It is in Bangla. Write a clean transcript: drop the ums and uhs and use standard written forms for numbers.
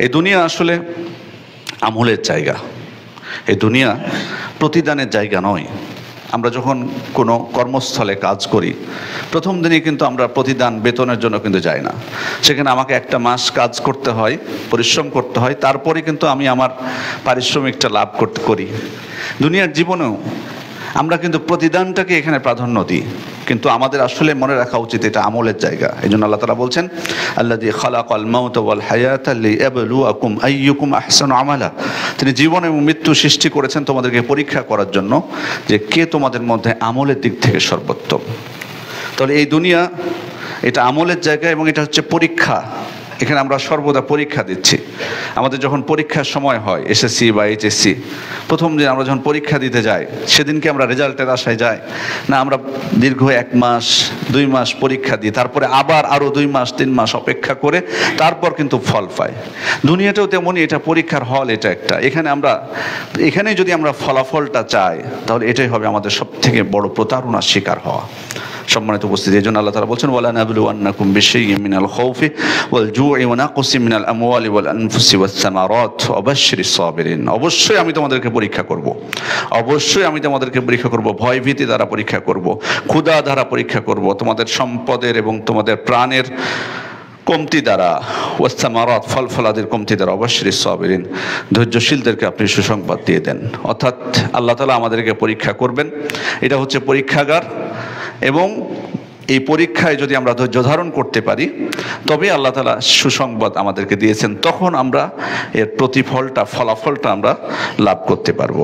এই দুনিয়া আসলে আমলের জায়গা, এই দুনিয়া প্রতিদানের জায়গা নয়। আমরা যখন কোনো কর্মস্থলে কাজ করি, প্রথম দিনই কিন্তু আমরা প্রতিদান বেতনের জন্য কিন্তু যাই না। সেখানে আমাকে একটা মাস কাজ করতে হয়, পরিশ্রম করতে হয়, তারপরে কিন্তু আমি আমার পারিশ্রমিকটা লাভ করি। দুনিয়ার জীবনেও আমরা কিন্তু প্রতিদানটাকে এখানে প্রাধান্য দিই, কিন্তু আমাদের আসলে মনে রাখা উচিত এটা আমলের জায়গা। এই জন্য আল্লাহ তাআলা বলছেন, আল্লাযী খালাকাল মাউতা ওয়াল হায়াতা লিয়াবলুয়াকুম আইয়ুকুম আহসানু আমালা। তিনি জীবন এবং মৃত্যু সৃষ্টি করেছেন তোমাদেরকে পরীক্ষা করার জন্য, যে কে তোমাদের মধ্যে আমলের দিক থেকে সর্বোত্তম। তাহলে এই দুনিয়া এটা আমলের জায়গা এবং এটা হচ্ছে পরীক্ষা। এখানে আমরা সর্বদা পরীক্ষা দিচ্ছি। আমাদের যখন পরীক্ষার সময় হয়, এসএসসি বা এইচএসসি, প্রথম দিন আমরা যখন পরীক্ষা দিতে যাই, সেদিনকে আমরা রেজাল্টের আশায় যাই না, আমরা দীর্ঘ 1 মাস 2 মাস পরীক্ষা দিই, তারপরে আবার আরও 2 মাস 3 মাস অপেক্ষা করে তারপর কিন্তু ফল পাই। দুনিয়াটাও তেমনই, এটা পরীক্ষার হল, এটা একটা। এখানে যদি আমরা ফলাফলটা চাই, তাহলে এটাই হবে আমাদের সবথেকে বড় প্রতারণার শিকার হওয়া। সম্মানিত উপস্থিতি, এই জন্য আল্লাহ তাআলা বলছেন, ওয়ালা নাবলুওয়ান্নাকুম বিশাইইন মিনাল খাউফি ওয়াল জু'i ওয়া নাকসিম মিনাল আমওয়ালি ওয়াল আনফুসি ওয়াস সামারাত ওয়া বাশশিরিস সাবিরিন। অবশ্যই আমি তোমাদেরকে পরীক্ষা করব, অবশ্যই আমি তোমাদেরকে পরীক্ষা করব, ভয়ভীতি দ্বারা পরীক্ষা করব, ক্ষুধা দ্বারা পরীক্ষা করব, তোমাদের সম্পদের এবং তোমাদের প্রাণের কমতি দ্বারা, ওয়াস সামারাত ফল ফলাদের কমতি দ্বারা, অবশ্যই সাবিরিন ধৈর্যশীলদেরকে আপনি সুসংবাদ দিয়ে দেন। অর্থাৎ আল্লাহ তাআলা আমাদেরকে পরীক্ষা করবেন, এটা হচ্ছে পরীক্ষাগার। এবং এই পরীক্ষায় যদি আমরা ধৈর্য ধারণ করতে পারি, তবে আল্লাহ তাআলা সুসংবাদ আমাদেরকে দিয়েছেন, তখন আমরা এর প্রতিফলটা, ফলাফলটা আমরা লাভ করতে পারবো।